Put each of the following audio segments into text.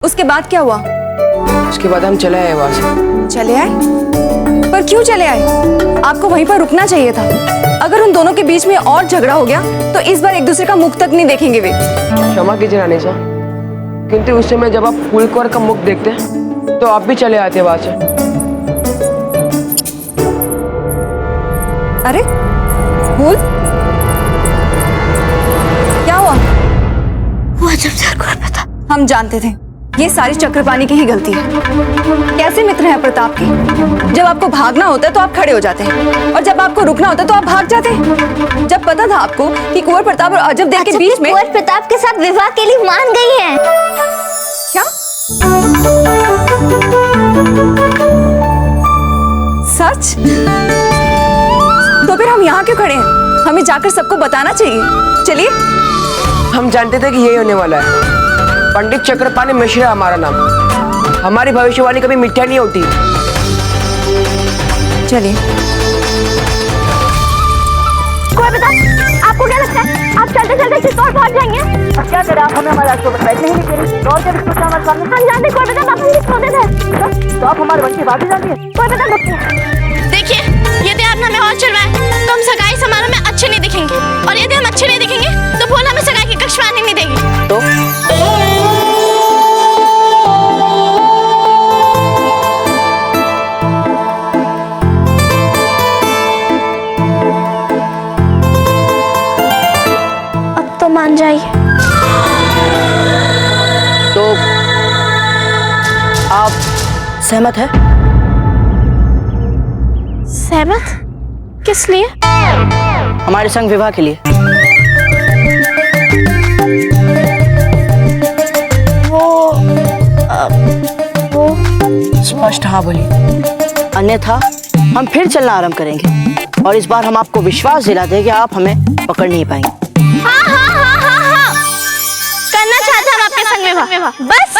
उसके बाद क्या हुआ? उसके बाद हम चले आए वहां से। चले आए? पर क्यों चले आए? आपको वहीं पर रुकना चाहिए था। अगर उन दोनों के बीच में और झगड़ा हो गया तो इस बार एक दूसरे का मुख तक नहीं देखेंगे वे। क्षमा कीजिए रानीसा, किंतु उस समय जब आप फूल कौर का मुख देखते तो आप भी चले आते वहां से। अरे फूल, क्या हुआ? वो जब चक्कर पता। हम जानते थे ये सारी चक्रपाणी की ही गलती है। कैसे मित्र हैं प्रताप के? जब आपको भागना होता है तो आप खड़े हो जाते हैं और जब आपको रुकना होता है तो आप भाग जाते हैं। जब पता था आपको कि कुंवर प्रताप और अजब देव के बीच में कुंवर प्रताप के साथ विवाह के लिए मान गई हैं। क्या? सच? तो फिर हम यहाँ क्यों खड़े हैं? हमें जाकर सबको बताना चाहिए। चलिए। हम जानते थे कि यही होने वाला है। पंडित चक्रपाणी मिश्रा हमारा नाम। हमारी भविष्यवाणी कभी मिथ्या नहीं होती। चलिए। कुंवर प्रताप, आपको क्या लगता है आप चलते चलते किस ओर पहुंच जाएंगे? अब क्या करें, आप हमें हमारे रास्ते पर बैठने ही नहीं दे रही। और क्या दिक्कत है हमारे सामने? हम जानते कुंवर प्रताप आप हमें छोड़े थे। तो आप हमारे बन की बात ही जानती है। कुंवर प्रताप रुकिए। देखिए, यदि आपने हमें और चलवाए तो हम सगाई समारोह में अच्छे नहीं दिखेंगे, और यदि हम अच्छे नहीं दिखेंगे तो फूल हमें सगाई की कक्ष में आने नहीं देगी। तो अब तो मान जाइए। तो आप सहमत है? सहमत? किस लिए? हमारे संग विवाह के लिए। वो स्पष्ट हाँ बोलिए, अन्यथा हम फिर चलना आरंभ करेंगे और इस बार हम आपको विश्वास दिला दें कि आप हमें पकड़ नहीं पाएंगे। हाँ। करना चाहते हम आपके संग विवाह। बस।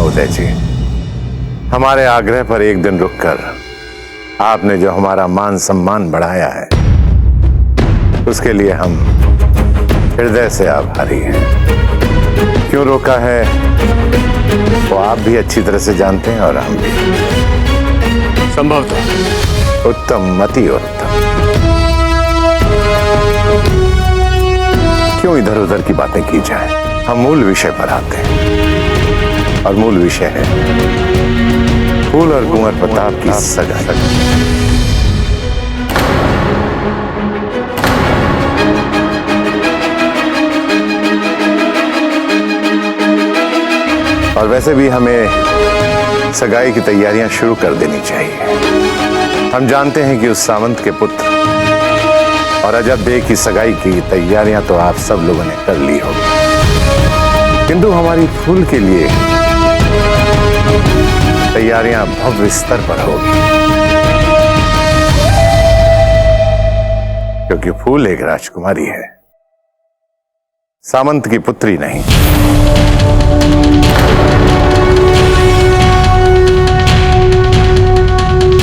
उदय जी, हमारे आग्रह पर एक दिन रुककर आपने जो हमारा मान सम्मान बढ़ाया है उसके लिए हम हृदय से आभारी हैं। क्यों रोका है वो आप भी अच्छी तरह से जानते हैं और हम भी। संभवतः उत्तम, अति उत्तम। क्यों इधर उधर की बातें की जाए, हम मूल विषय पर आते हैं और मूल विषय है फूल और कुंवर प्रताप की सगाई। और वैसे भी हमें सगाई की तैयारियां शुरू कर देनी चाहिए। हम जानते हैं कि उस सामंत के पुत्र और अजब देव की सगाई की तैयारियां तो आप सब लोगों ने कर ली होगी, किंतु हमारी फूल के लिए तैयारियां भव्य स्तर पर होगी, क्योंकि फूल एक राजकुमारी है, सामंत की पुत्री नहीं।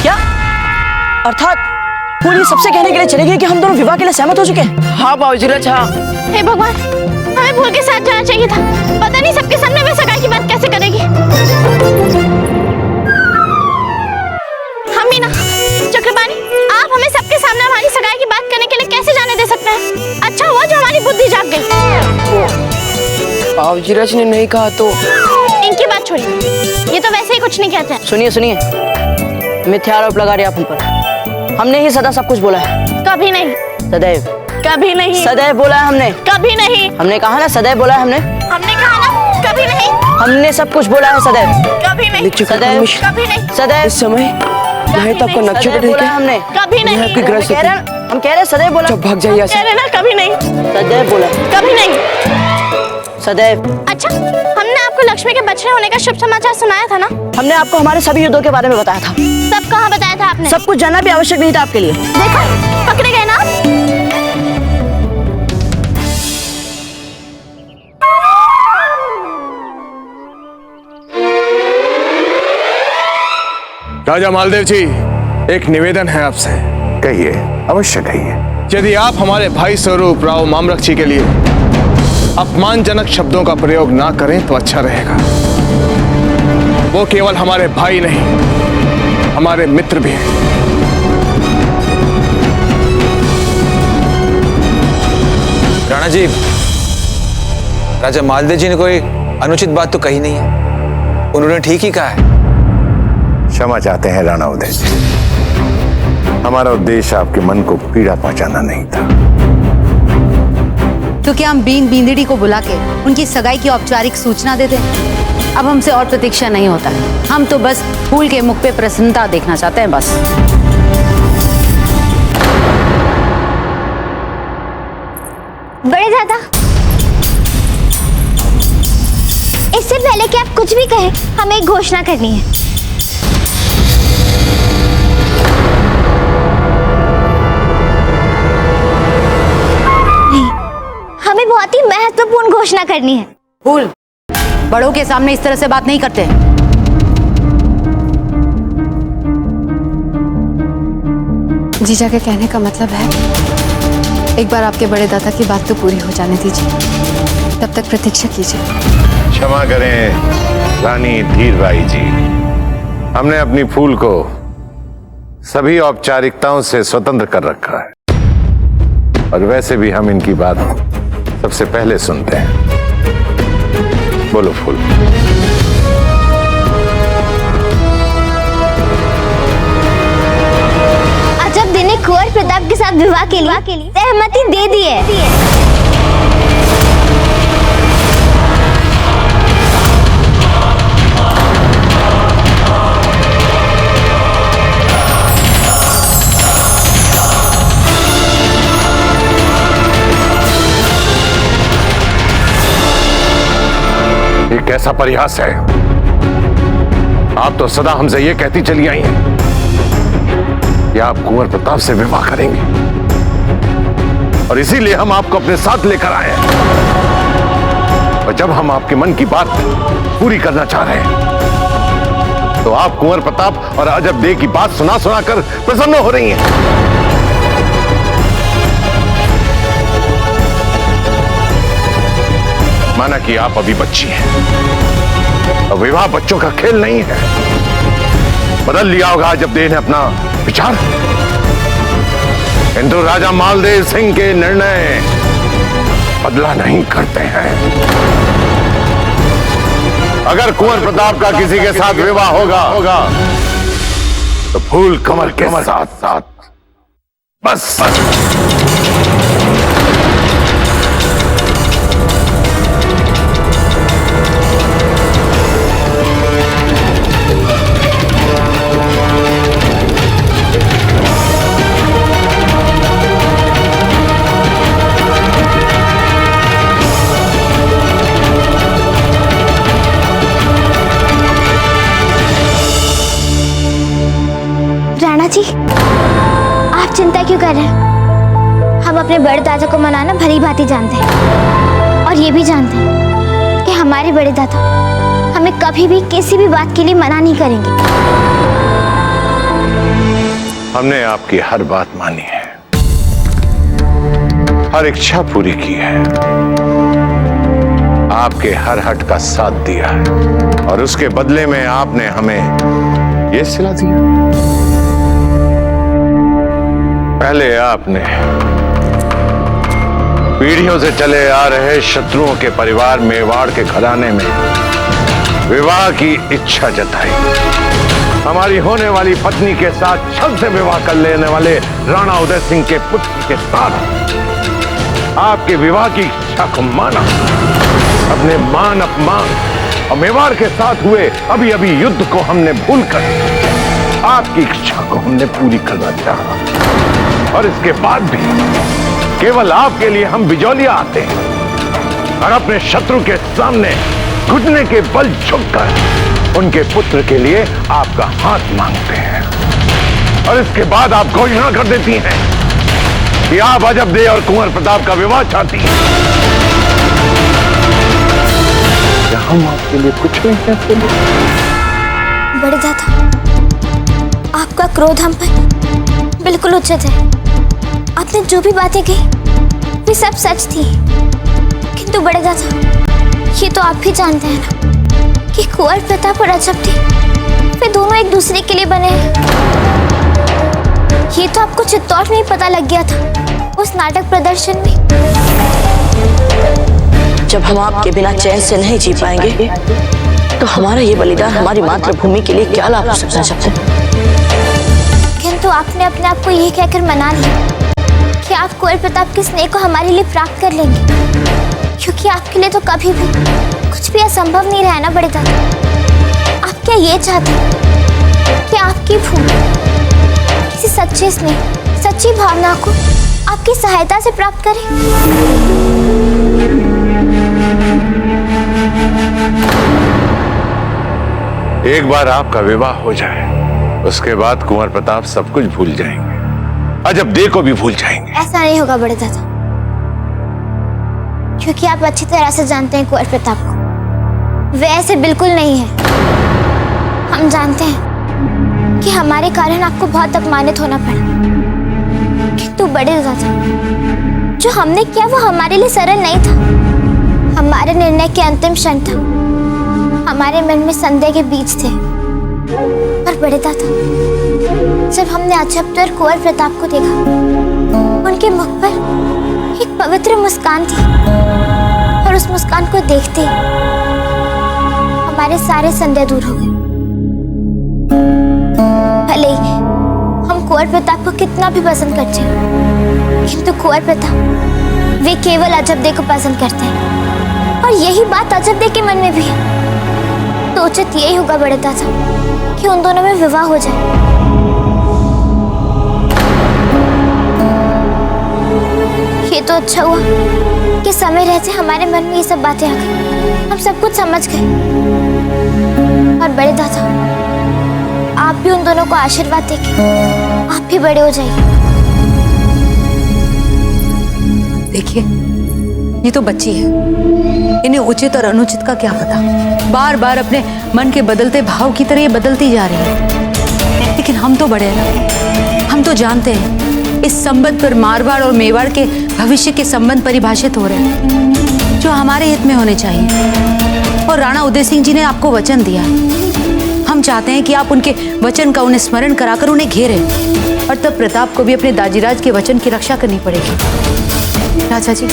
क्या अर्थात फूल ये सबसे कहने के लिए चले गए कि हम दोनों विवाह के लिए सहमत हो चुके हैं? हाँ बाबूजी, हाँ। हे भगवान, हमें फूल के साथ जाना चाहिए था। पता नहीं सबके सामने वे सगाई की बात कैसे करेगी। हम मीना चक्रपाणी, आप हमें सबके सामने हमारी सगाई की बात करने के लिए कैसे जाने दे सकते हैं? अच्छा हुआ जो हमारी बुद्धि जाग गई। बाबूजी ने नहीं कहा तो? इनकी बात छोड़िए, ये तो वैसे ही कुछ नहीं कहते हैं। सुनिए, मिथ्या आरोप लगा रहे आप हम पर। हमने ही सदा सब कुछ बोला है। कभी नहीं। सदैव। कभी नहीं। सदैव बोला है हमने। कभी नहीं। हमने कहा ना, सदैव बोला है हमने। हमने कहा ना, कभी नहीं। हमने सब कुछ बोला है सदैव। कभी नहीं। सदैव। कभी नहीं। सदैव। इस समय नहीं तो आपको नक्शे पे सदैव बोला ठीक है। हमने। कभी नहीं। आपकी ग्रह हम कह रहे सदैव बोला। जब भाग जाइए कह ऐसे। रहे ना कभी नहीं, सदैव बोला। कभी नहीं। सदैव। अच्छा, हमने आपको लक्ष्मी के बछड़े होने का शुभ समाचार सुनाया था ना? हमने आपको हमारे सभी युद्धों के बारे में बताया था। सब कहाँ बताया था आपने? सब कुछ जानना भी आवश्यक नहीं था आपके लिए। देखो, पकड़े गए ना? राजा मालदेव जी, एक निवेदन है आपसे। कहिए, अवश्य कहिए। यदि आप हमारे भाई स्वरूप राव मामरक्षी के लिए अपमानजनक शब्दों का प्रयोग ना करें तो अच्छा रहेगा। वो केवल हमारे भाई नहीं, हमारे मित्र भी हैं। राणा जी, राजा मालदेव जी ने कोई अनुचित बात तो कही नहीं है, उन्होंने ठीक ही कहा है। क्षमा चाहते हैं राणा उदय जी, हमारा उद्देश्य आपके मन को पीड़ा पहुंचाना नहीं था। तो क्या हम बीन बींदड़ी को बुला के उनकी सगाई की औपचारिक सूचना दे दें? अब हमसे और प्रतीक्षा नहीं होता है। हम तो बस फूल के मुख पे प्रसन्नता देखना चाहते हैं, बस। बड़े दादा, इससे पहले कि आप कुछ भी कहें, हमें एक घोषणा करनी है। नहीं, हमें बहुत ही महत्वपूर्ण घोषणा करनी है। फूल, बड़ों के सामने इस तरह से बात नहीं करते। जीजा के कहने का मतलब है एक बार आपके बड़े दादा की बात तो पूरी हो जाने दीजिए, तब तक प्रतीक्षा कीजिए। क्षमा करें रानी धीरबाई जी, हमने अपनी फूल को सभी औपचारिकताओं से स्वतंत्र कर रखा है, और वैसे भी हम इनकी बात सबसे पहले सुनते हैं। बोलो फूल। अजब दिन ने कुंवर प्रताप के साथ विवाह के लिए सहमति दे दी है। ये कैसा परिहास है? आप तो सदा हमसे ये कहती चली आई हैं कि आप कुंवर प्रताप से विवाह करेंगे, और इसीलिए हम आपको अपने साथ लेकर आए हैं। और जब हम आपके मन की बात पूरी करना चाह रहे हैं तो आप कुंवर प्रताप और अजब दे की बात सुना सुना कर प्रसन्न हो रही हैं। माना कि आप अभी बच्ची हैं, और विवाह बच्चों का खेल नहीं है। बदल लिया होगा जब देव ने अपना विचार, किंतु राजा मालदेव सिंह के निर्णय बदला नहीं करते हैं। अगर कुंवर प्रताप का किसी के साथ विवाह होगा तो फूल कमल के साथ साथ बस। राणा जी, आप चिंता क्यों कर रहे हैं? हम अपने बड़े दादा को मनाना भली भांति जानते हैं, और ये भी जानते हैं कि हमारे बड़े दादा हमें कभी भी किसी भी बात के लिए मना नहीं करेंगे। हमने आपकी हर बात मानी है, हर इच्छा पूरी की है, आपके हर हट का साथ दिया है, और उसके बदले में आपने हमें यह सिला दिया। पहले आपने पीढ़ियों से चले आ रहे शत्रुओं के परिवार मेवाड़ के घराने में विवाह की इच्छा जताई। हमारी होने वाली पत्नी के साथ छल से विवाह कर लेने वाले राणा उदय सिंह के पुत्र के साथ आपके विवाह की इच्छा को माना। अपने मान अपमान और मेवाड़ के साथ हुए अभी अभी युद्ध को हमने भूलकर आपकी इच्छा को हमने पूरी करना चाहा, और इसके बाद भी केवल आपके लिए हम बिजौलिया आते हैं और अपने शत्रु के सामने घुटने के बल झुककर उनके पुत्र के लिए आपका हाथ मांगते हैं, और इसके बाद आप घोषणा कर देती हैं कि आप अजब दे और कुंवर प्रताप का विवाह चाहती हैं। क्या हम आपके लिए कुछ नहीं कहते? बड़े दादा, आपका क्रोध हम पर बिल्कुल उचित है। आपने जो भी बातें कही वे सब सच थी, किंतु बड़े दादा ये तो आप भी जानते हैं ना कि कुंवर प्रताप और अजब वे दोनों एक दूसरे के लिए बने हैं। ये तो आपको चित्तौड़ में ही पता लग गया था, उस नाटक प्रदर्शन में। जब हम आपके बिना चैन से नहीं जी पाएंगे तो हमारा ये बलिदान हमारी मातृभूमि के लिए क्या लाभ हो सकता है सबसे? किंतु आपने अपने आप को ये कहकर मना लिया कि आप कुंवर प्रताप के स्नेह को हमारे लिए प्राप्त कर लेंगे, क्योंकि आपके लिए तो कभी भी कुछ भी असंभव नहीं रहा ना बड़े दादा। आप क्या ये चाहते हैं कि आपकी भूमि किसी सच्चे स्नेह, सच्ची भावना को आपकी सहायता से प्राप्त करें? एक बार आपका विवाह हो जाए, उसके बाद कुंवर प्रताप सब कुछ भूल जाएंगे, अजब दे को भी भूल जाएंगे। ऐसा नहीं होगा बड़े दादा, क्योंकि आप अच्छी तरह से जानते हैं कुंवर प्रताप को। वे ऐसे बिल्कुल नहीं है। हम जानते हैं कि हमारे कारण आपको बहुत अपमानित होना पड़ा, किंतु बड़े दादा जो हमने किया वो हमारे लिए सरल नहीं था। हमारे निर्णय के अंतिम क्षण था, हमारे मन में संदेह के बीज थे। पर बड़े दादा जब हमने अजब और कुंवर प्रताप को देखा, उनके मुख पर एक पवित्र मुस्कान थी, और उस मुस्कान को देखते ही हमारे सारे संदेह दूर हो गए। भले ही हम कुंवर प्रताप को कितना भी पसंद करते हैं, किंतु कुंवर प्रताप वे केवल अजब दे को पसंद करते हैं, और यही बात अजब दे के मन में भी है। तो उचित यही होगा बड़े दादा कि उन दोनों में विवाह हो जाए। ये तो अच्छा हुआ कि समय रहते हमारे मन में ये सब बातें आ गई, हम सब कुछ समझ गए। और बड़े दादा आप भी उन दोनों को आशीर्वाद देके आप भी बड़े हो जाइए। देखिए, ये तो बच्ची है, इन्हें उचित और अनुचित का क्या पता। बार बार अपने मन के बदलते भाव की तरह ये बदलती जा रही है। लेकिन हम तो बड़े हैं ना, हम तो जानते हैं इस संबंध पर मारवाड़ और मेवाड़ के भविष्य के संबंध परिभाषित हो रहे हैं, जो हमारे हित में होने चाहिए। और राणा उदय सिंह जी ने आपको वचन दिया है। हम चाहते हैं कि आप उनके वचन का उन्हें स्मरण कराकर उन्हें घेरें, और तब प्रताप को भी अपने दाजीराज के वचन की रक्षा करनी पड़ेगी। राजा जी,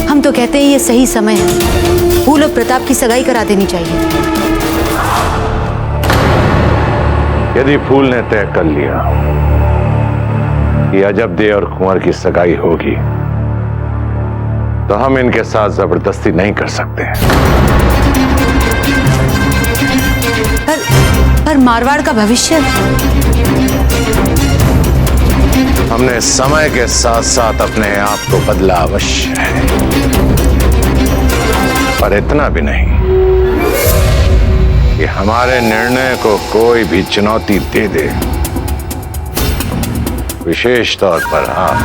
हम तो कहते हैं ये सही समय है, फूल और प्रताप की सगाई करा देनी चाहिए। यदि फूल ने तय कर लिया कि अजब दे और कुंवर की सगाई होगी, तो हम इनके साथ जबरदस्ती नहीं कर सकते। पर मारवाड़ का भविष्य, हमने समय के साथ साथ अपने आप को बदला अवश्य है, पर इतना भी नहीं कि हमारे निर्णय को कोई भी चुनौती दे दे, विशेष तौर पर आप।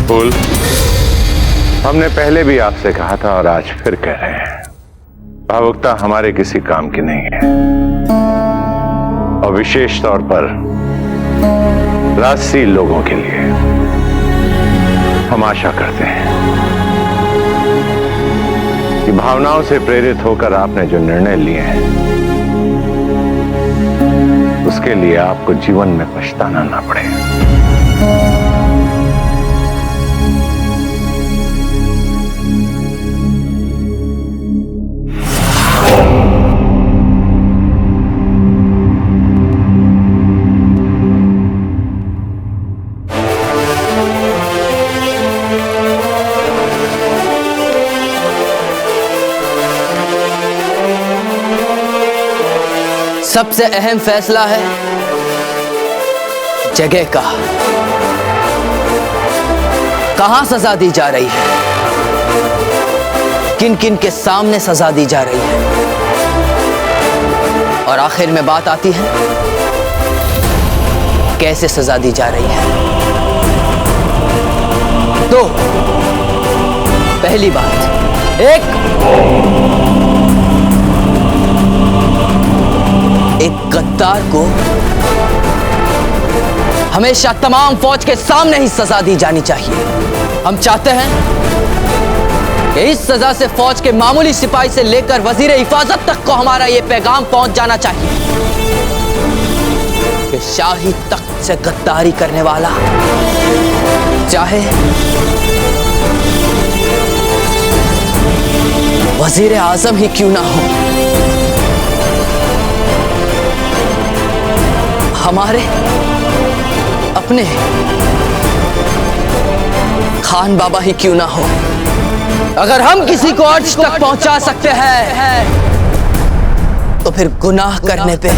फूल, हमने पहले भी आपसे कहा था और आज फिर कह रहे हैं, भावुकता हमारे किसी काम की नहीं है, और विशेष तौर पर राजसी लोगों के लिए हम आशा करते हैं कि भावनाओं से प्रेरित होकर आपने जो निर्णय लिए हैं, उसके लिए आपको जीवन में पछताना ना पड़े। सबसे अहम फैसला है जगह का। कहां सजा दी जा रही है, किन किन के सामने सजा दी जा रही है, और आखिर में बात आती है कैसे सजा दी जा रही है। तो पहली बात, एक गद्दार को हमेशा तमाम फौज के सामने ही सजा दी जानी चाहिए। हम चाहते हैं कि इस सजा से फौज के मामूली सिपाही से लेकर वजीर हिफाजत तक को हमारा यह पैगाम पहुंच जाना चाहिए कि शाही तख्त से गद्दारी करने वाला चाहे वजीर आजम ही क्यों ना हो, हमारे अपने खान बाबा ही क्यों ना हो, अगर हम किसी को अर्श तक पहुंचा सकते हैं तो फिर गुनाह करने पे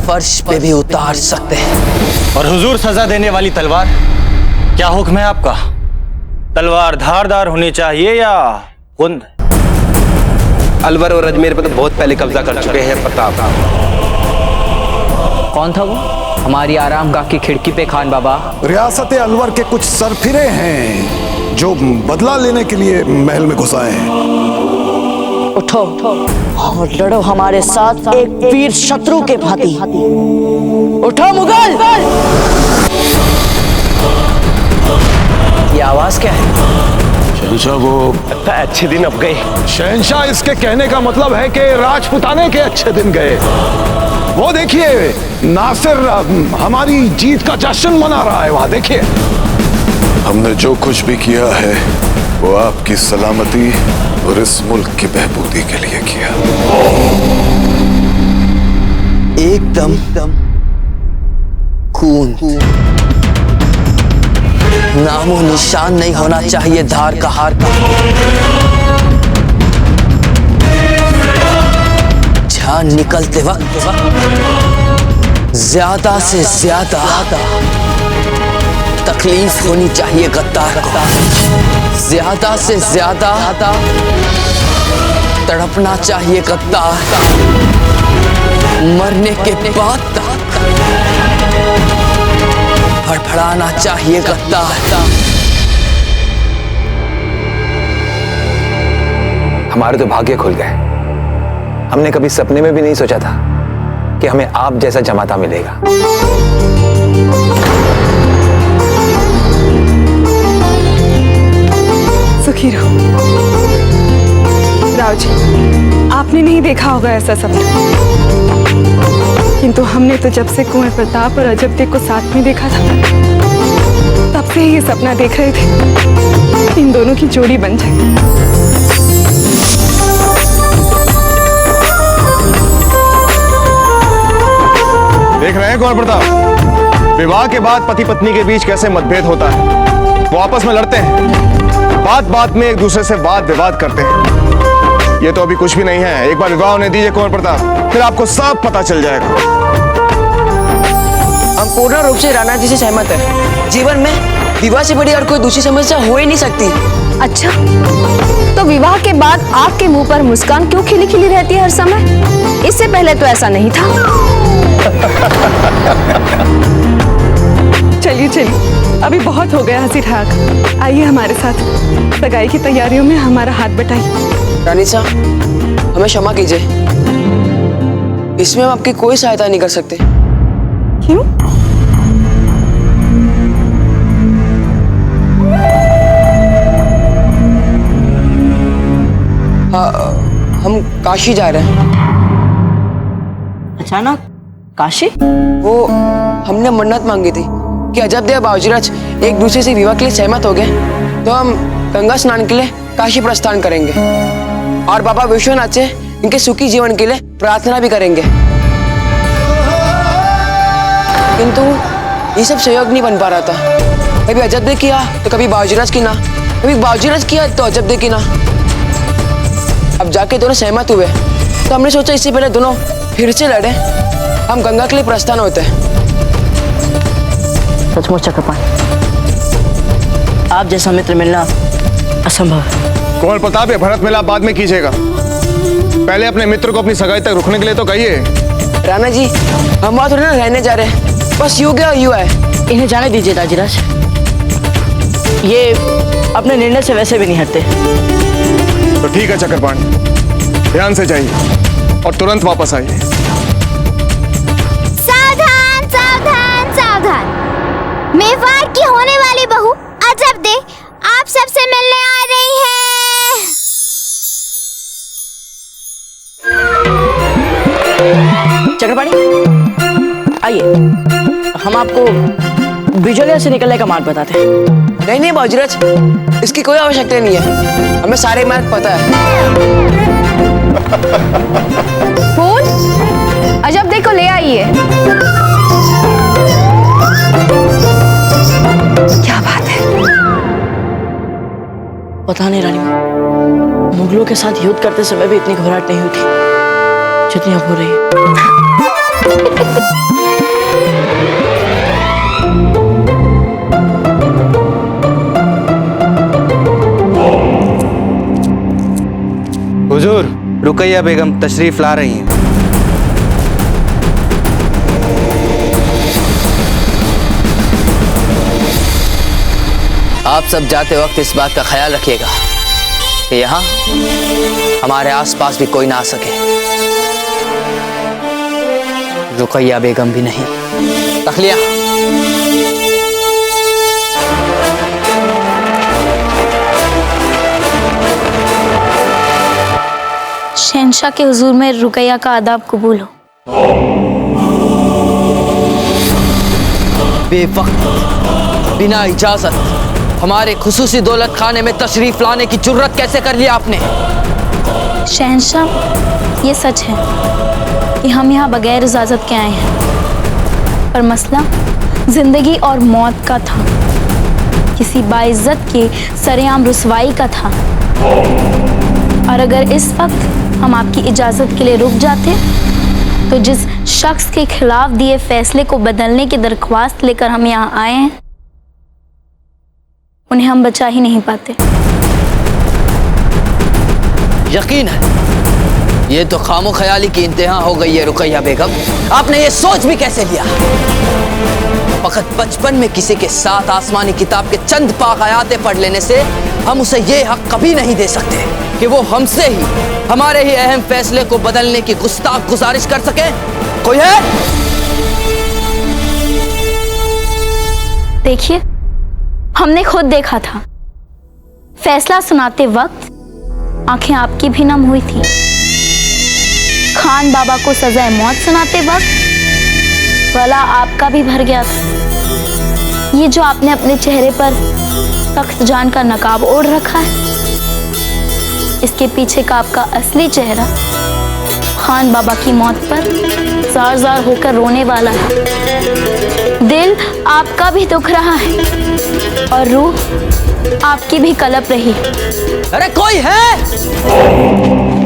फर्श पे भी उतार सकते हैं। और हुजूर, सजा देने वाली तलवार, क्या हुक्म है आपका? तलवार धारदार होनी चाहिए या गुंद? अलवर और अजमेर पर तो बहुत पहले कब्जा कर चुके हैं प्रताप। कौन था वो हमारी आरामगाह की खिड़की पे? खान बाबा, रियासत अलवर के कुछ सरफिरे हैं जो बदला लेने के लिए महल में घुस आए हैं। उठो और लड़ो हमारे साथ एक वीर शत्रु के भांति। उठो मुगल! ये आवाज क्या है? शहंशाह, वो अच्छे दिन अब गए। शहंशाह, इसके कहने का मतलब है कि राजपुताने के अच्छे दिन गए। वो देखिए, नासिर हमारी जीत का जश्न मना रहा है, वहां देखिए। हमने जो कुछ भी किया है वो आपकी सलामती और इस मुल्क की बहबूदी के लिए किया। एकदम खून, नामो निशान नहीं होना चाहिए धार का हार का। जान निकलते वक्त ज्यादा से ज्यादा तकलीफ होनी चाहिए गद्दार को, ज्यादा से ज्यादा तड़पना चाहिए गद्दार, मरने के बाद फड़फड़ाना चाहिए गद्दार। हमारे तो भाग्य खुल गए। हमने कभी सपने में भी नहीं सोचा था कि हमें आप जैसा जमाता मिलेगा। सुखी रहो। राव जी, आपने नहीं देखा होगा ऐसा सपना, किंतु हमने तो जब से कुंवर प्रताप और अजबदेव को साथ में देखा था, तब से ही ये सपना देख रहे थे इन दोनों की जोड़ी बन जाए। देख रहे हैं कुंवर प्रताप, विवाह के बाद पति पत्नी के बीच कैसे मतभेद होता है। वो आपस में लड़ते हैं, बात बात में एक दूसरे से वाद विवाद करते हैं। ये तो अभी कुछ भी नहीं है। एक बार विवाह होने दीजिए कुंवर प्रताप, फिर आपको सब पता चल जाएगा। हम पूर्ण रूप से राणा जी से सहमत हैं। जीवन में विवाह से बड़ी और कोई दूसरी समस्या हो ही नहीं सकती। अच्छा, तो विवाह के बाद आपके मुंह पर मुस्कान क्यों खिली खिली रहती है हर समय? इससे पहले तो ऐसा नहीं था। चलिए चलिए, अभी बहुत हो गया हंसी ठहाका। आइए हमारे साथ, सगाई की तैयारियों में हमारा हाथ बटाइए। रानी साहब, हमें क्षमा कीजिए, इसमें हम आपकी कोई सहायता नहीं कर सकते। क्यों? हम काशी जा रहे हैं। अचानक काशी? वो हमने मन्नत मांगी थी कि अजबदेव बावजीराज एक दूसरे से विवाह के लिए सहमत हो गए तो हम गंगा स्नान के लिए काशी प्रस्थान करेंगे और बाबा विश्वनाथ से इनके सुखी जीवन के लिए प्रार्थना भी करेंगे। किंतु ये सब सहयोग नहीं बन पा रहा था। कभी अजबदेव किया तो कभी बावजीराज की ना, कभी बावजीराज किया तो अजबदेव की ना। अब जाके दोनों सहमत हुए तो हमने सोचा इससे पहले दोनों फिर से लड़े, हम गंगा के लिए प्रस्थान होते हैं। सचमुच चक्रपाणी, आप जैसा मित्र मिलना असंभव है। कुंवर प्रताप, ये भरत मिलाप बाद में कीजिएगा, पहले अपने मित्र को अपनी सगाई तक रुकने के लिए तो कहिए। राणा जी, हम वहां थोड़ी ना रहने जा रहे हैं, बस यूं गया यूं है। इन्हें जाने दीजिए राजीराज, ये अपने निर्णय से वैसे भी नहीं हटते। तो ठीक है चक्रपाणी, ध्यान से जाइए और तुरंत वापस आइए। सावधान सावधान सावधान, मेवाड़ की होने वाली बहू अजब दे आप सबसे मिलने आ रही है। चक्रपाणी आइए, हम आपको बिजलिया से निकलने का मार्ग बताते हैं। नहीं नहीं बाजीराज, इसकी कोई आवश्यकता नहीं है, हमें सारे मार्ग पता है। फूल अजब देखो ले आइए। क्या बात है? पता नहीं रानी, मुगलों के साथ युद्ध करते समय भी इतनी घबराहट नहीं हुई थी जितनी अब हो रही है। हुजूर, रुकैया बेगम तशरीफ ला रही हैं। आप सब जाते वक्त इस बात का ख्याल रखिएगा कि यहाँ हमारे आसपास भी कोई ना आ सके, रुकैया बेगम भी नहीं। तखलिया, शहंशाह के हुजूर में रुकैया का आदाब कबूल हो। बेवक्त, बिना इजाजत हमारे खुसूसी दौलत खाने में तशरीफ लाने की जुर्रत कैसे कर लिया आपने? शहंशाह, ये सच है कि हम यहाँ बगैर इजाजत के आए हैं, पर मसला जिंदगी और मौत का था, किसी बाइज्जत के सरेआम रुसवाई का था। और अगर इस वक्त हम आपकी इजाजत के लिए रुक जाते तो जिस शख्स के खिलाफ दिए फैसले को बदलने की दरख्वास्त लेकर हम यहाँ आए हैं, उन्हें हम बचा ही नहीं पाते। यकीन है ये तो खामो ख्याली की इंतहा हो गई है रुकैया बेगम। आपने ये सोच भी कैसे लिया? फकत बचपन में किसी के साथ आसमानी किताब के चंद पाक आयातें पढ़ लेने से हम उसे ये हक कभी नहीं दे सकते कि वो हमसे ही हमारे ही अहम फैसले को बदलने की गुस्ताख गुजारिश कर सके। कोई है? देखिए, हमने खुद देखा था, फैसला सुनाते वक्त आंखें आपकी भी नम हुई थी। खान बाबा को सजाए मौत सुनाते वक्त गला आपका भी भर गया था। ये जो आपने अपने चेहरे पर सख्त जान का नकाब ओढ़ रखा है, इसके पीछे का आपका असली चेहरा खान बाबा की मौत पर जार जार होकर रोने वाला है। दिल आपका भी दुख रहा है और रूह आपकी भी कलप रही है। अरे कोई है?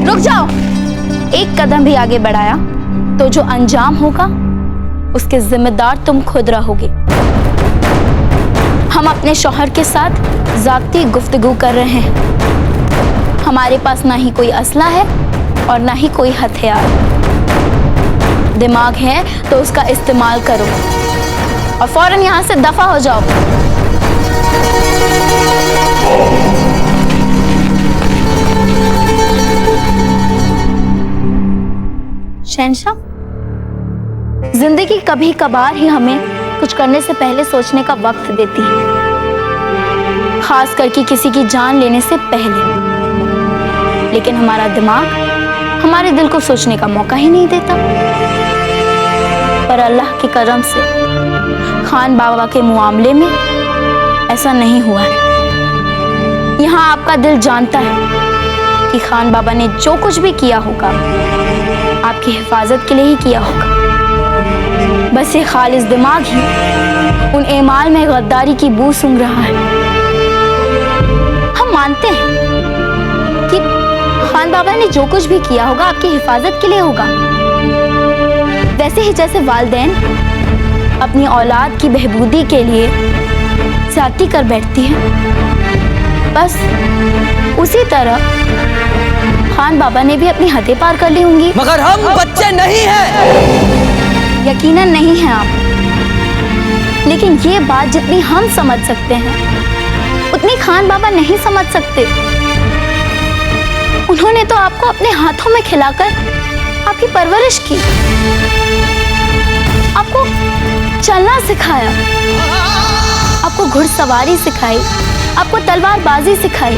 रुक जाओ, एक कदम भी आगे बढ़ाया तो जो अंजाम होगा उसके जिम्मेदार तुम खुद रहोगे। हम अपने शौहर के साथ ज़ाती गुफ्तगू कर रहे हैं। हमारे पास ना ही कोई असला है और ना ही कोई हथियार। दिमाग है तो उसका इस्तेमाल करो और फौरन यहाँ से दफा हो जाओ। शहंशाह, जिंदगी कभी कभार ही हमें कुछ करने से पहले सोचने का वक्त देती है, खास करके किसी की जान लेने से पहले। लेकिन हमारा दिमाग हमारे दिल को सोचने का मौका ही नहीं देता। पर अल्लाह के करम से खान बाबा के मामले में ऐसा नहीं हुआ है। यहाँ आपका दिल जानता है कि खान बाबा ने जो कुछ भी किया होगा आपकी हिफाजत के लिए ही किया होगा। बस ये खालिस दिमाग ही उन एमाल में गद्दारी की बू सूंघ रहा है। हम मानते हैं कि खान बाबा ने जो कुछ भी किया होगा आपकी हिफाजत के लिए होगा। वैसे ही जैसे वालिदैन अपनी औलाद की बहबूदी के लिए ज्यादती कर बैठती है, बस उसी तरह खान बाबा ने भी अपनी हदें पार कर ली होंगी। मगर हम बच्चे नहीं हैं। यकीनन नहीं है आप, लेकिन ये बात जितनी हम समझ सकते हैं उतनी खान बाबा नहीं समझ सकते। उन्होंने तो आपको अपने हाथों में खिलाकर आपकी परवरिश की, आपको चलना सिखाया, आपको घुड़सवारी सिखाई, आपको तलवारबाजी सिखाई,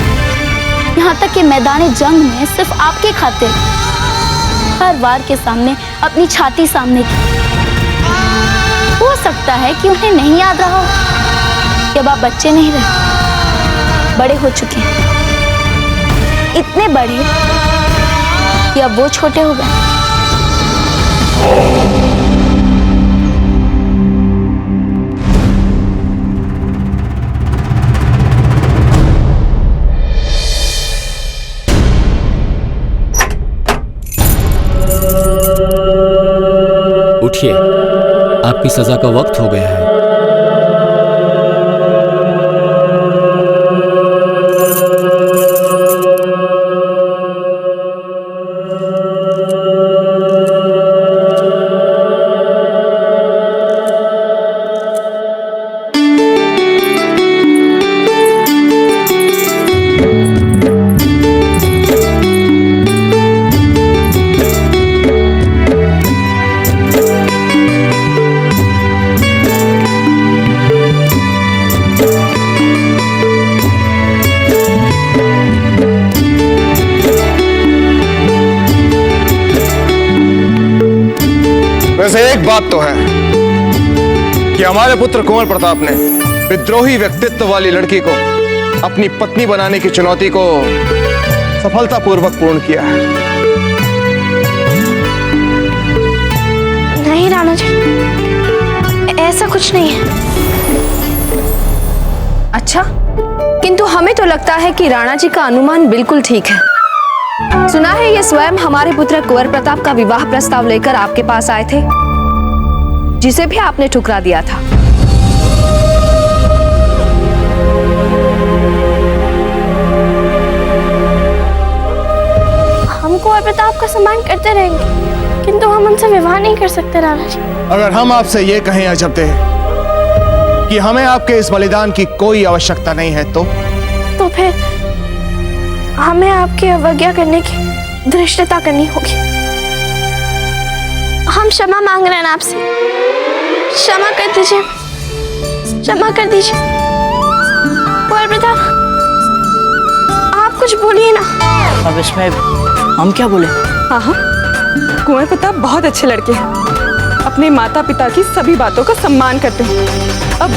यहाँ तक कि मैदान जंग में सिर्फ आपके खातिर हर वार के सामने अपनी छाती सामने की। हो सकता है कि उन्हें नहीं याद रहा हो कि अब आप बच्चे नहीं रहे, बड़े हो चुके हैं, इतने बड़े कि अब वो छोटे हो गए। उठिए, आपकी सजा का वक्त हो गया है। वैसे एक बात तो है कि हमारे पुत्र कुंवर प्रताप ने विद्रोही व्यक्तित्व वाली लड़की को अपनी पत्नी बनाने की चुनौती को सफलतापूर्वक पूर्ण किया है। नहीं राणा जी, ऐसा कुछ नहीं है। अच्छा, किंतु हमें तो लगता है कि राणा जी का अनुमान बिल्कुल ठीक है। सुना है ये स्वयं हमारे पुत्र कुंवर प्रताप का विवाह प्रस्ताव लेकर आपके पास आए थे, जिसे भी आपने ठुकरा दिया था। हम कुंवर प्रताप का सम्मान करते रहेंगे, किंतु हम उनसे विवाह नहीं कर सकते राणा जी। अगर हम आपसे ये कहें अजब दे कि हमें आपके इस बलिदान की कोई आवश्यकता नहीं है, तो फिर हमें आपकी अवज्ञा करने की धृष्टता करनी होगी। हम क्षमा मांग रहे हैं आपसे, क्षमा कर दीजिए, क्षमा कर दीजिए। कुंवर प्रताप, आप कुछ बोलिए ना। अब इसमें हम क्या बोले? हाँ हाँ, कुंवर प्रताप बहुत अच्छे लड़के हैं, अपने माता पिता की सभी बातों का सम्मान करते हैं। अब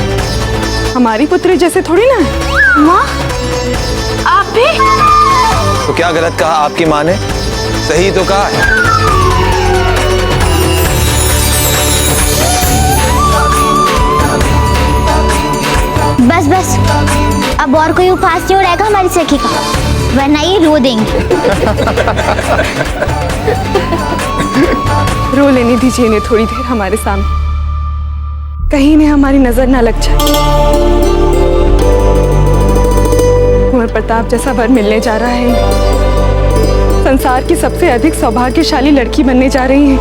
हमारी पुत्री जैसे थोड़ी ना है। माँ, आप भी? तो क्या गलत कहा आपकी माँ ने? सही तो कहा है। बस बस, अब और कोई उपहास नहीं उड़ाएगा हमारी सखी का, वरना ये रो देंगे। रो लेने दीजिए इन्हें थोड़ी देर हमारे सामने, कहीं इन्हें हमारी नजर ना लग जाए। कुंवर प्रताप जैसा वर मिलने जा रहा है, संसार की सबसे अधिक सौभाग्यशाली लड़की बनने जा रही है।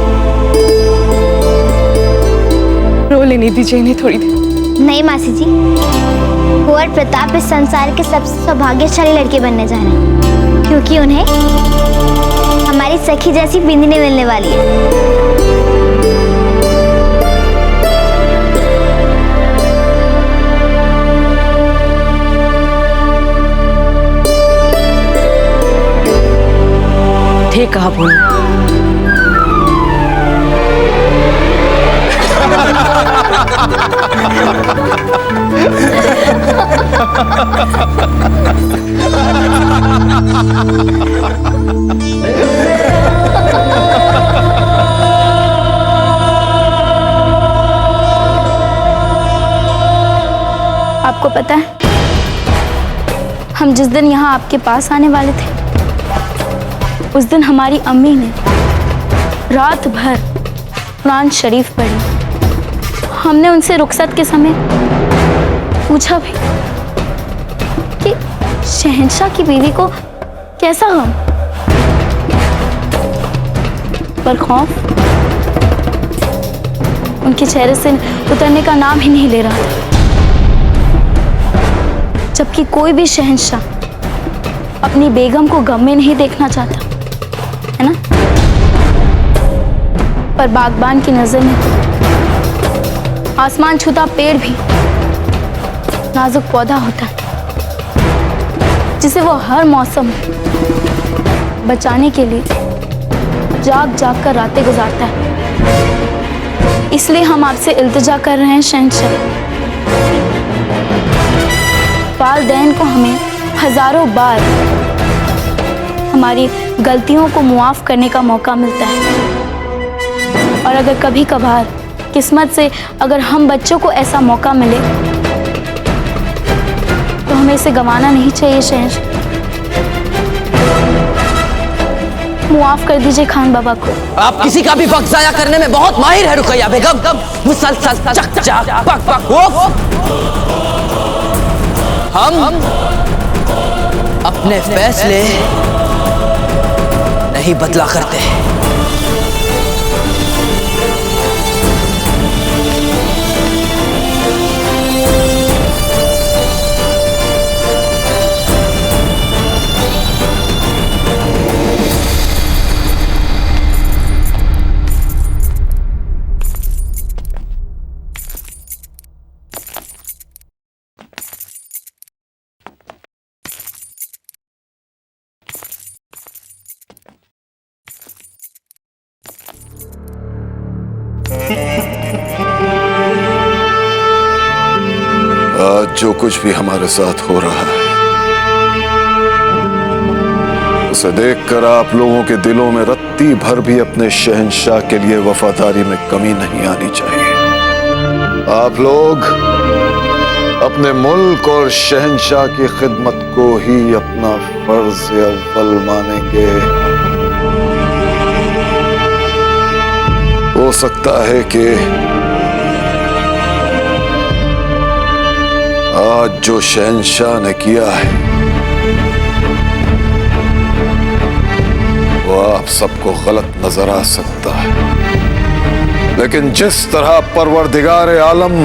रो लेने दीजिए इन्हें थोड़ी देर। नहीं मासी जी, कुंवर प्रताप इस संसार के सबसे सौभाग्यशाली लड़के बनने जा रहे हैं, क्योंकि उन्हें हमारी सखी जैसी बिंदनी मिलने वाली है। ठीक कहा पूनम। आपको पता है, हम जिस दिन यहाँ आपके पास आने वाले थे उस दिन हमारी अम्मी ने रात भर कुरान शरीफ पढ़ी। हमने उनसे रुखसत के समय पूछा भी कि शहंशाह की बीवी को कैसा गम, पर खौफ उनके चेहरे से उतरने का नाम ही नहीं ले रहा था। जबकि कोई भी शहंशाह अपनी बेगम को गम में नहीं देखना चाहता, है ना? पर बागबान की नजर में आसमान छूता पेड़ भी नाजुक पौधा होता है, जिसे वो हर मौसम बचाने के लिए जाग जाग कर रातें गुजारता है। इसलिए हम आपसे इल्तिजा कर रहे हैं शहंशाह, वालिदैन को हमें हजारों बार हमारी गलतियों को मुआफ करने का मौका मिलता है, और अगर कभी कभार किस्मत से अगर हम बच्चों को ऐसा मौका मिले तो हमें इसे गंवाना नहीं चाहिए। शहंशाह, मुआफ कर दीजिए खान बाबा को। आप किसी का भी वक्त जाया करने में बहुत माहिर है रुकैया बेगम। मुसलसल चक चक पक पक हम अपने फैसले नहीं बदला करते। आज जो कुछ भी हमारे साथ हो रहा है उसे देखकर आप लोगों के दिलों में रत्ती भर भी अपने शहंशाह के लिए वफादारी में कमी नहीं आनी चाहिए। आप लोग अपने मुल्क और शहंशाह की खिदमत को ही अपना फर्ज अव्वल मानेंगे। हो सकता है कि आज जो शहंशाह ने किया है वो आप सबको गलत नजर आ सकता है, लेकिन जिस तरह परवरदिगार आलम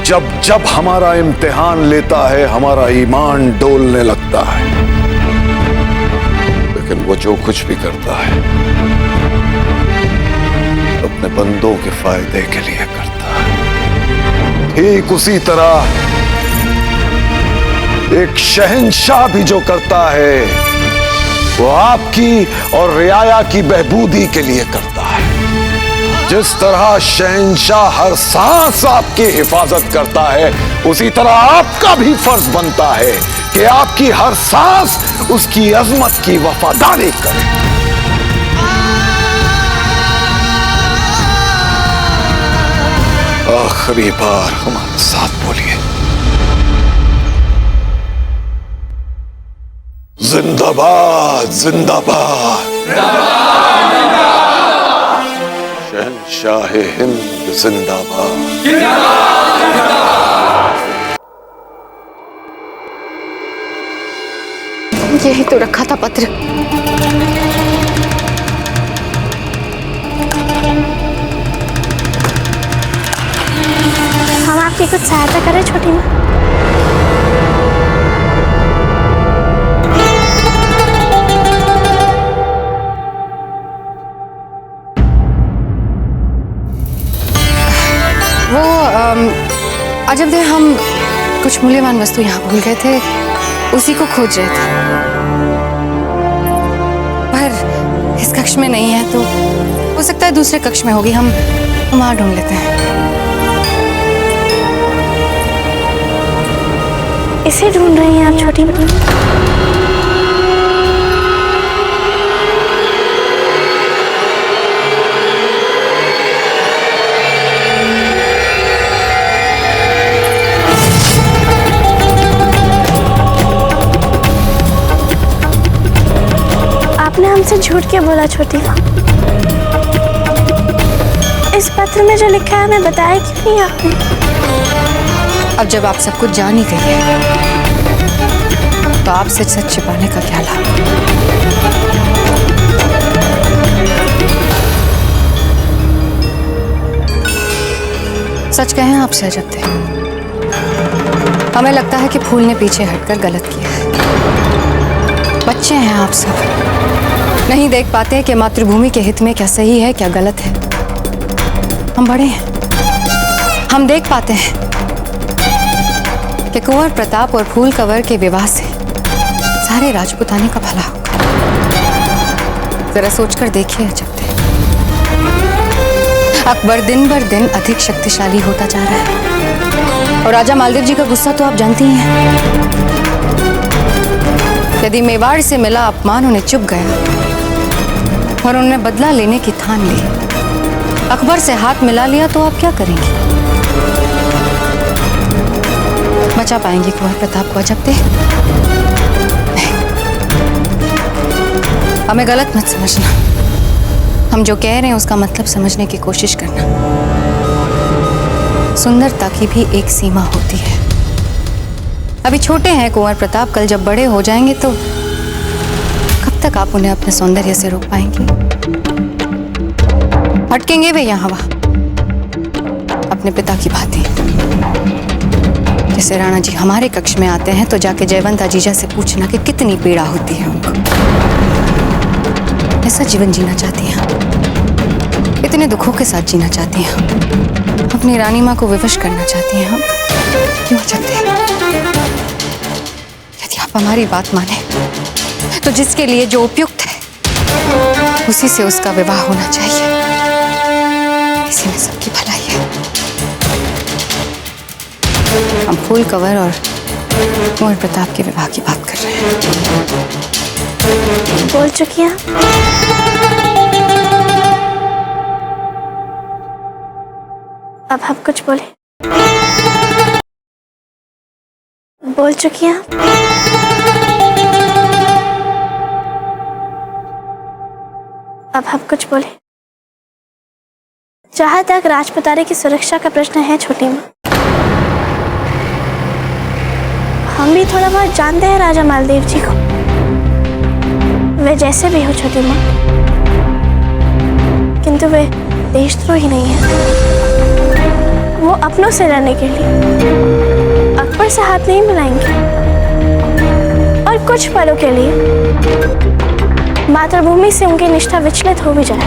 जब जब हमारा इम्तिहान लेता है हमारा ईमान डोलने लगता है, लेकिन वो जो कुछ भी करता है अपने बंदों के फायदे के लिए करता है। ठीक उसी तरह एक शहंशाह भी जो करता है वो आपकी और रियाया की बहबूदी के लिए करता है। जिस तरह शहंशाह हर सांस आपकी हिफाजत करता है उसी तरह आपका भी फर्ज बनता है कि आपकी हर सांस उसकी अजमत की वफादारी करे। आखिरी बार हमारे साथ बोलिए, जिंदाबाद जिंदाबाद शहंशाह हिंद जिंदाबाद। यही तो रखा था पत्र। हम आपकी कुछ सहायता करें छोटी माँ? अजब दे हम कुछ मूल्यवान वस्तु यहाँ भूल गए थे, उसी को खोज रहे थे, पर इस कक्ष में नहीं है तो हो सकता है दूसरे कक्ष में होगी। हम वहां ढूंढ लेते हैं। इसे ढूंढ रही हैं आप छोटी बहन? आपने हमसे झूठ क्यों बोला छोटी माँ? इस पत्र में जो लिखा है हमें बताया क्यों नहीं आपने? अब जब आप सब कुछ जान ही गई है तो आप सच छिपाने का क्या लाभ? सच कहें आपसे अजब थे, हमें लगता है कि फूल ने पीछे हटकर गलत किया है। बच्चे हैं आप सब, नहीं देख पाते कि मातृभूमि के हित में क्या सही है क्या गलत है। हम बड़े हैं, हम देख पाते हैं कि कुंवर प्रताप और फूल कंवर के विवाह से सारे राजपुताने का भला होगा। जरा सोचकर देखिए अजब थे, अकबर दिन बर दिन अधिक शक्तिशाली होता जा रहा है और राजा मालदेव जी का गुस्सा तो आप जानती हैं। यदि मेवाड़ से मिला अपमान उन्हें चुप गया और उन्होंने बदला लेने की ठान ली, अकबर से हाथ मिला लिया, तो आप क्या करेंगी? बचा पाएंगी कुंवर प्रताप को अजब थे? हमें गलत मत समझना, हम जो कह रहे हैं उसका मतलब समझने की कोशिश करना। सुंदरता की भी एक सीमा होती है। अभी छोटे हैं कुंवर प्रताप, कल जब बड़े हो जाएंगे तो कब तक आप उन्हें अपने सौंदर्य से रोक पाएंगे? भटकेंगे वे यहाँ वहाँ अपने पिता की भांति। जैसे राणा जी हमारे कक्ष में आते हैं तो जाके जयवंता जीजा से पूछना कि कितनी पीड़ा होती है उनको। ऐसा जीवन जीना चाहती हैं, इतने दुखों के साथ जीना चाहती हैं, अपनी रानी माँ को विवश करना चाहती हैं हम। क्यों चाहते हैं? यदि आप हमारी बात माने तो जिसके लिए जो उपयुक्त है उसी से उसका विवाह होना चाहिए। इसी में सबकी भलाई है। हम फूल कंवर और कुंवर प्रताप के विवाह की बात कर रहे हैं। बोल चुकी हैं? अब हम कुछ बोले? बोल चुकी हैं? अब हम कुछ बोले? जहां तक राजपुताने की सुरक्षा का प्रश्न है छोटी माँ, हम भी थोड़ा बहुत जानते हैं राजा मालदेव जी को। वे जैसे भी हो छोटी माँ, किंतु वे देशद्रोही नहीं है। वो अपनों से लड़ने के लिए अकबर से हाथ नहीं मिलाएंगे और कुछ पलों के लिए मातृभूमि से उनकी निष्ठा विचलित हो भी जाए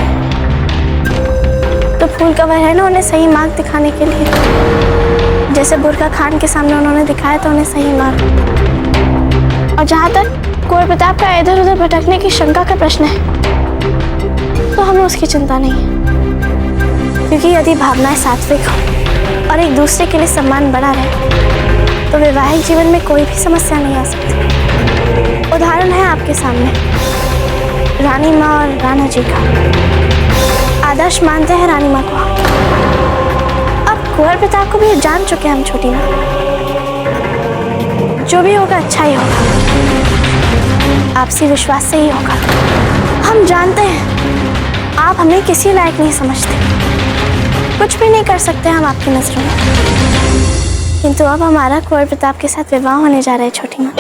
तो फूल कंवर है ना उन्हें सही मार्ग दिखाने के लिए, जैसे बुरका खान के सामने उन्होंने दिखाया था उन्हें सही मार्ग। और जहाँ तक कुंवर प्रताप का इधर उधर भटकने की शंका का प्रश्न है तो हमें उसकी चिंता नहीं है, क्योंकि यदि भावनाएं सात्विक हो और एक दूसरे के लिए सम्मान बढ़ा रहे तो वैवाहिक जीवन में कोई भी समस्या नहीं आ सकती। उदाहरण है आपके सामने रानी माँ और राणा जी का। आदर्श मानते हैं रानी माँ को, अब कुंवर प्रताप को भी जान चुके हैं हम छोटी माँ। जो भी होगा अच्छा ही होगा, आपसी विश्वास से ही होगा। हम जानते हैं आप हमें किसी लायक नहीं समझते, कुछ भी नहीं कर सकते हम आपकी नजरों में, किंतु अब हमारा कुंवर प्रताप के साथ विवाह होने जा रहा है छोटी माँ।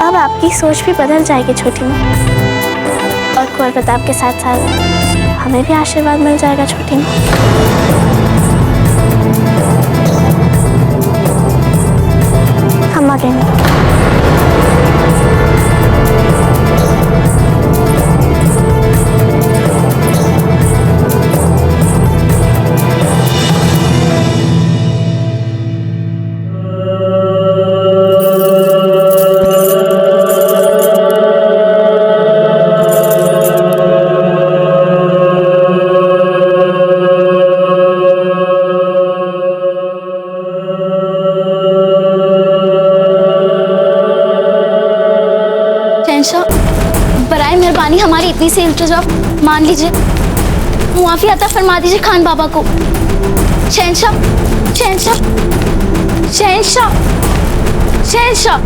अब आपकी सोच भी बदल जाएगी छोटी माँ, और कुंवर प्रताप के साथ साथ हमें भी आशीर्वाद मिल जाएगा छोटी माँ। हम आगे नहीं। बराए मेहरबानी हमारी इतनी सी इल्तिजा मान लीजिए, मुआफी अता फरमा दीजिए खान बाबा को। शहंशाह, शहंशाह, शहंशाह, शहंशाह,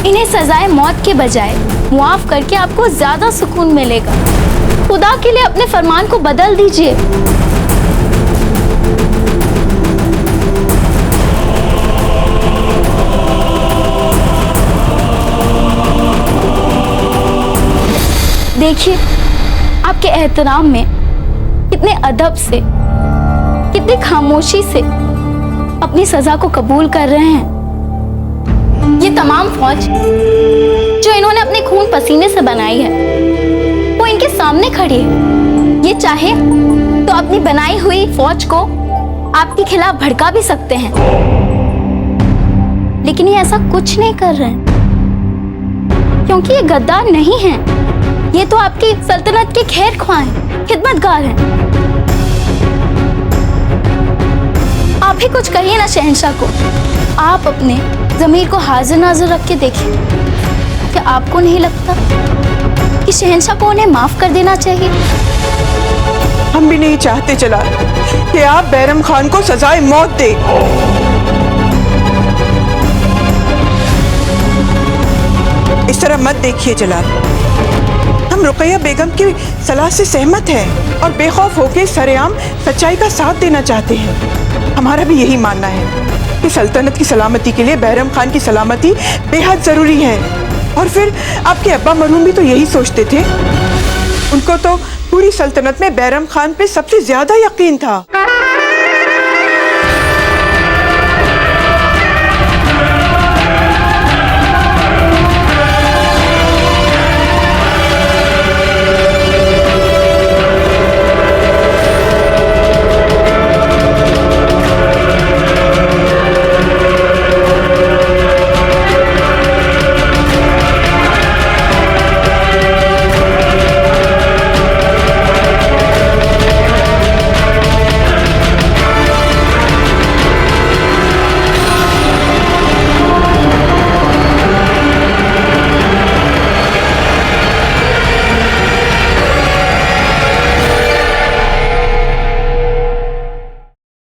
इन्हें सजाए मौत के बजाय मुआफ करके आपको ज्यादा सुकून मिलेगा। खुदा के लिए अपने फरमान को बदल दीजिए। देखिए आपके एहतराम में कितने अदब से, कितनी खामोशी से अपनी सजा को कबूल कर रहे हैं। ये तमाम फौज जो इन्होंने अपने खून पसीने से बनाई है वो इनके सामने खड़ी है। ये चाहे तो अपनी बनाई हुई फौज को आपके खिलाफ भड़का भी सकते हैं, लेकिन ये ऐसा कुछ नहीं कर रहे हैं क्योंकि ये गद्दार नहीं हैं। ये तो आपकी सल्तनत के खैर ख्वाह हैं, खिदमतगार हैं। आप ही कुछ कहिए ना शहंशाह को। आप अपने ज़मीर को हाजिर नाजिर रख के देखिए। क्या आपको नहीं लगता कि शहंशाह को उन्हें माफ कर देना चाहिए? हम भी नहीं चाहते जलाल कि आप बैरम खान को सजाए मौत दे। इस तरह मत देखिए जलाल। हम रुकैया बेगम की सलाह से सहमत हैं और बेखौफ होकर सरेआम सच्चाई का साथ देना चाहते हैं। हमारा भी यही मानना है कि सल्तनत की सलामती के लिए बैरम खान की सलामती बेहद जरूरी है। और फिर आपके अब्बा मरहूम भी तो यही सोचते थे। उनको तो पूरी सल्तनत में बैरम खान पे सबसे ज्यादा यकीन था।